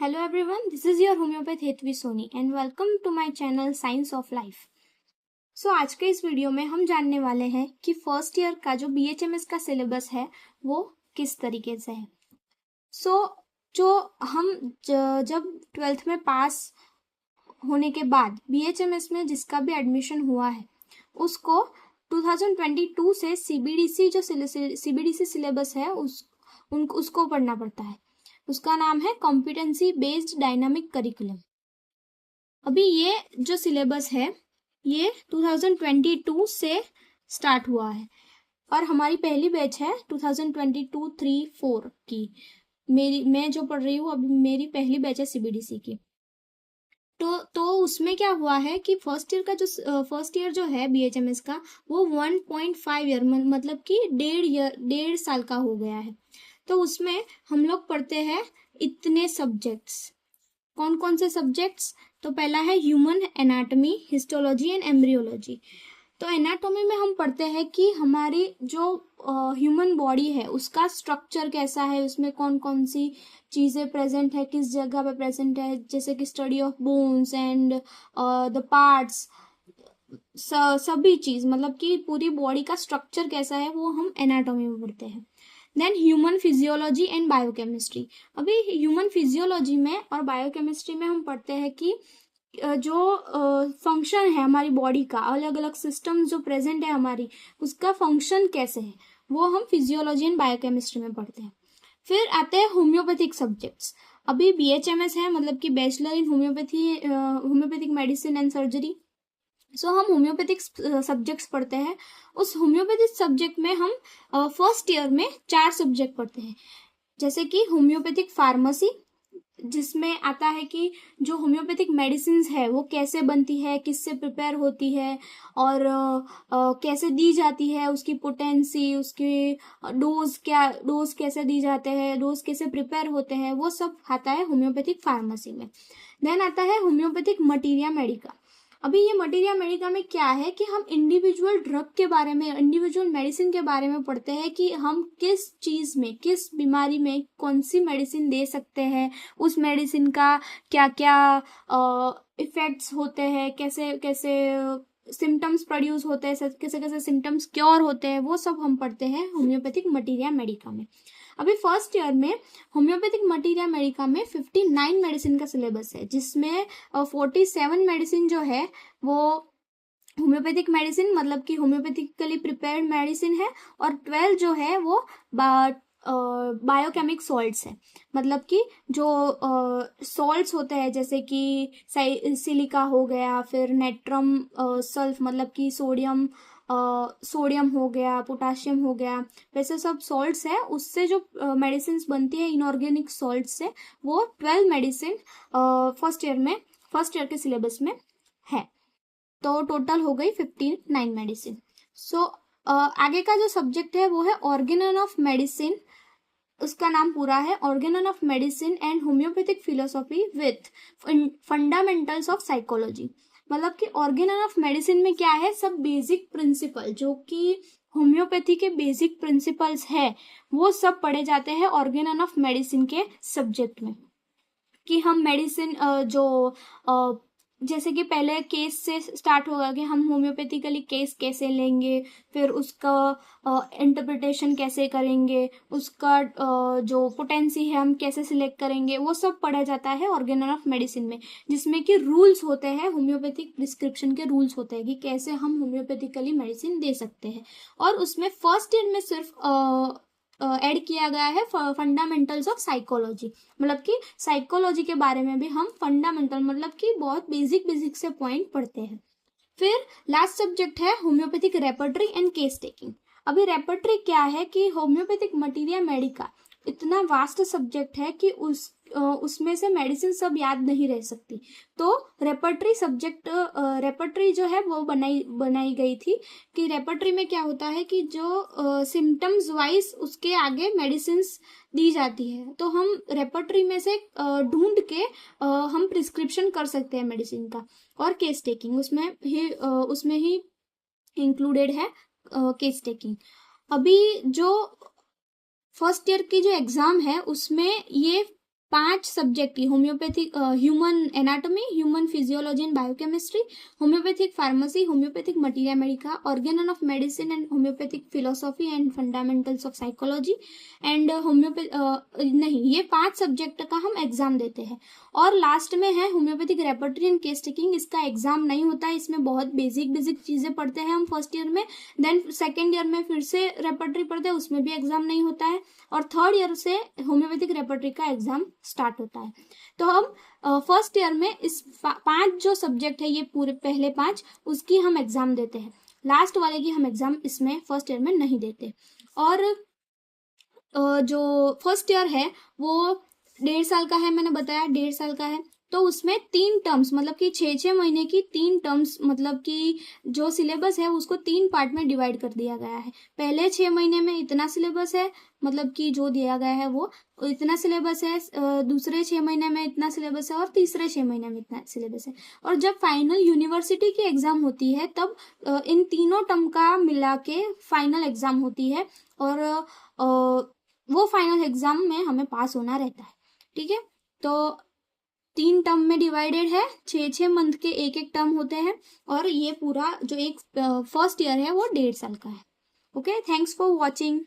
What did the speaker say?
Hello everyone, this is your homeopath Hetvi Soni and welcome to my channel Science of Life. आज के इस video में हम जानने वाले हैं कि फर्स्ट ईयर का जो BHMS का सिलेबस है वो किस तरीके से है। जो हम जब 12th में पास होने के बाद BHMS में जिसका भी एडमिशन हुआ है उसको 2022 से CBDC सिलेबस है उसको पढ़ना पड़ता है। उसका नाम है कॉम्पिटेंसी बेस्ड डायनामिक करिकुलम। अभी ये जो सिलेबस है ये 2022 से स्टार्ट हुआ है और हमारी पहली बैच है 2022-3-4 की। मैं जो पढ़ रही हूँ अभी मेरी पहली बैच है CBDC की। तो उसमें क्या हुआ है कि फर्स्ट ईयर जो है BHMS का वो 1.5 ईयर मतलब कि 1.5 साल का हो गया है। तो उसमें हम लोग पढ़ते हैं इतने सब्जेक्ट्स। कौन कौन से सब्जेक्ट्स? तो पहला है human anatomy, histology and embryology. तो एनाटॉमी में हम पढ़ते हैं कि हमारी जो ह्यूमन बॉडी है उसका स्ट्रक्चर कैसा है, उसमें कौन कौन सी चीज़ें प्रेजेंट है, किस जगह पे प्रेजेंट है, जैसे कि study of bones and the parts, सभी चीज़ मतलब कि पूरी बॉडी का स्ट्रक्चर कैसा है वो हम एनाटॉमी में पढ़ते हैं। Then human physiology and biochemistry. अभी ह्यूमन फिजियोलॉजी में और बायोकेमिस्ट्री में हम पढ़ते हैं कि जो फंक्शन है हमारी बॉडी का, अलग अलग सिस्टम जो प्रेजेंट है हमारी, उसका फंक्शन कैसे है वो हम फिजियोलॉजी एंड बायोकेमिस्ट्री में पढ़ते हैं। फिर आते हैं होम्योपैथिक सब्जेक्ट्स। अभी BHMS है मतलब कि bachelor in homeopathic medicine and surgery. हम होम्योपैथिक सब्जेक्ट्स पढ़ते हैं। उस होम्योपैथिक सब्जेक्ट में हम फर्स्ट ईयर में 4 सब्जेक्ट पढ़ते हैं, जैसे कि होम्योपैथिक फार्मेसी, जिसमें आता है कि जो होम्योपैथिक मेडिसिन है वो कैसे बनती है, किससे प्रिपेयर होती है और कैसे दी जाती है, उसकी पोटेंसी, उसकी डोज कैसे दी जाते हैं, डोज कैसे प्रिपेयर होते हैं, वो सब आता है होम्योपैथिक फार्मेसी में। देन आता है होम्योपैथिक मटीरिया मेडिका। अभी ये मटीरिया मेडिका में क्या है कि हम इंडिविजुअल ड्रग के बारे में, इंडिविजुअल मेडिसिन के बारे में पढ़ते हैं कि हम किस चीज में, किस बीमारी में कौन सी मेडिसिन दे सकते हैं, उस मेडिसिन का क्या क्या इफेक्ट्स होते हैं, कैसे कैसे सिम्टम्स प्रोड्यूस होते हैं, कैसे कैसे सिम्टम्स क्योर होते हैं, वो सब हम पढ़ते हैं होम्योपैथिक मटीरिया मेडिका में। अभी फर्स्ट ईयर में होम्योपैथिक मटीरिया मेडिका में 59 मेडिसिन का सिलेबस है, जिसमें 47 मेडिसिन जो है वो होम्योपैथिक मेडिसिन मतलब कि होम्योपैथिकली प्रिपेयर्ड मेडिसिन है और 12 जो है वो बायोकेमिक सॉल्ट्स है, मतलब कि जो सॉल्ट्स होते हैं जैसे कि सिलिका हो गया, फिर नेट्रम सल्फ मतलब कि सोडियम हो गया, पोटाशियम हो गया, वैसे सब सॉल्ट्स है। उससे जो मेडिसिन बनती है इनऑर्गेनिक सॉल्ट से, वो 12 मेडिसिन फर्स्ट ईयर के सिलेबस में है। तो टोटल हो गई 59 मेडिसिन। आगे का जो सब्जेक्ट है वो है ऑर्गेनन ऑफ मेडिसिन। उसका नाम पूरा है Organon of medicine and homeopathic philosophy with fundamentals of psychology. मतलब कि ऑर्गेनन ऑफ मेडिसिन में क्या है, सब बेसिक प्रिंसिपल जो कि होम्योपैथी के बेसिक प्रिंसिपल्स है वो सब पढ़े जाते हैं ऑर्गेनन ऑफ मेडिसिन के सब्जेक्ट में। कि हम मेडिसिन जो जैसे कि पहले केस से स्टार्ट होगा कि हम होम्योपैथिकली केस कैसे लेंगे, फिर उसका इंटरप्रिटेशन कैसे करेंगे, उसका जो पोटेंसी है हम कैसे सिलेक्ट करेंगे, वो सब पढ़ा जाता है ऑर्गेनन ऑफ मेडिसिन में, जिसमें कि रूल्स होते हैं, होम्योपैथिक प्रिस्क्रिप्शन के रूल्स होते हैं कि कैसे हम होम्योपैथिकली मेडिसिन दे सकते हैं। और उसमें फर्स्ट ईयर में सिर्फ ऐड किया गया है फंडामेंटल्स ऑफ साइकोलॉजी, मतलब कि साइकोलॉजी के बारे में भी हम फंडामेंटल मतलब कि बहुत बेसिक से पॉइंट पढ़ते हैं। फिर लास्ट सब्जेक्ट है homeopathic repertory and case taking. अभी रेपर्टरी क्या है कि होम्योपैथिक मटीरिया मेडिका इतना वास्ट सब्जेक्ट है कि उसमें से मेडिसिन सब याद नहीं रह सकती। तो रेपर्टरी जो है वो बनाई गई थी कि रेपर्टरी में क्या होता है कि जो सिम्टम्स वाइज उसके आगे मेडिसिन दी जाती है, तो हम रेपर्टरी में से ढूंढ के हम प्रिस्क्रिप्शन कर सकते हैं मेडिसिन का। और केस टेकिंग उसमें ही इंक्लूडेड है केस टेकिंग। अभी जो फर्स्ट ईयर की जो एग्जाम है उसमें ये 5 सब्जेक्ट की homeopathic human anatomy, human physiology and biochemistry, homeopathic pharmacy, homeopathic materia Medica, Organon of medicine and homeopathic philosophy and fundamentals of psychology and नहीं, ये 5 सब्जेक्ट का हम एग्जाम देते हैं। और लास्ट में है homeopathic repertory and case taking. इसका एग्जाम नहीं होता है, इसमें बहुत बेसिक चीजें पढ़ते हैं हम फर्स्ट ईयर में, देन सेकेंड ईयर में फिर से रेपर्टरी पढ़ते हैं, उसमें भी एग्जाम नहीं होता है, और थर्ड ईयर से होम्योपैथिक रेपर्टरी का एग्जाम स्टार्ट होता है। तो हम फर्स्ट ईयर में इस 5 जो सब्जेक्ट है, ये पूरे पहले 5, उसकी हम एग्जाम देते हैं। लास्ट वाले की हम एग्जाम इसमें फर्स्ट ईयर में नहीं देते। और जो फर्स्ट ईयर है वो 1.5 साल का है, मैंने बताया 1.5 साल का है। तो उसमें 3 टर्म्स, मतलब कि 6 महीने की 3 टर्म्स, मतलब कि जो सिलेबस है उसको 3 पार्ट में डिवाइड कर दिया गया है। पहले 6 महीने में इतना सिलेबस है, मतलब कि जो दिया गया है वो इतना सिलेबस है, दूसरे 6 महीने में इतना सिलेबस है, और तीसरे 6 महीने में इतना सिलेबस है। और जब फाइनल यूनिवर्सिटी की एग्जाम होती है तब इन तीनों टर्म का मिला के फाइनल एग्जाम होती है, और वो फाइनल एग्जाम में हमें पास होना रहता है। ठीक है, तो 3 टर्म में डिवाइडेड है, 6 मंथ के एक टर्म होते हैं, और ये पूरा जो एक फर्स्ट ईयर है वो 1.5 साल का है। Okay, thanks for watching.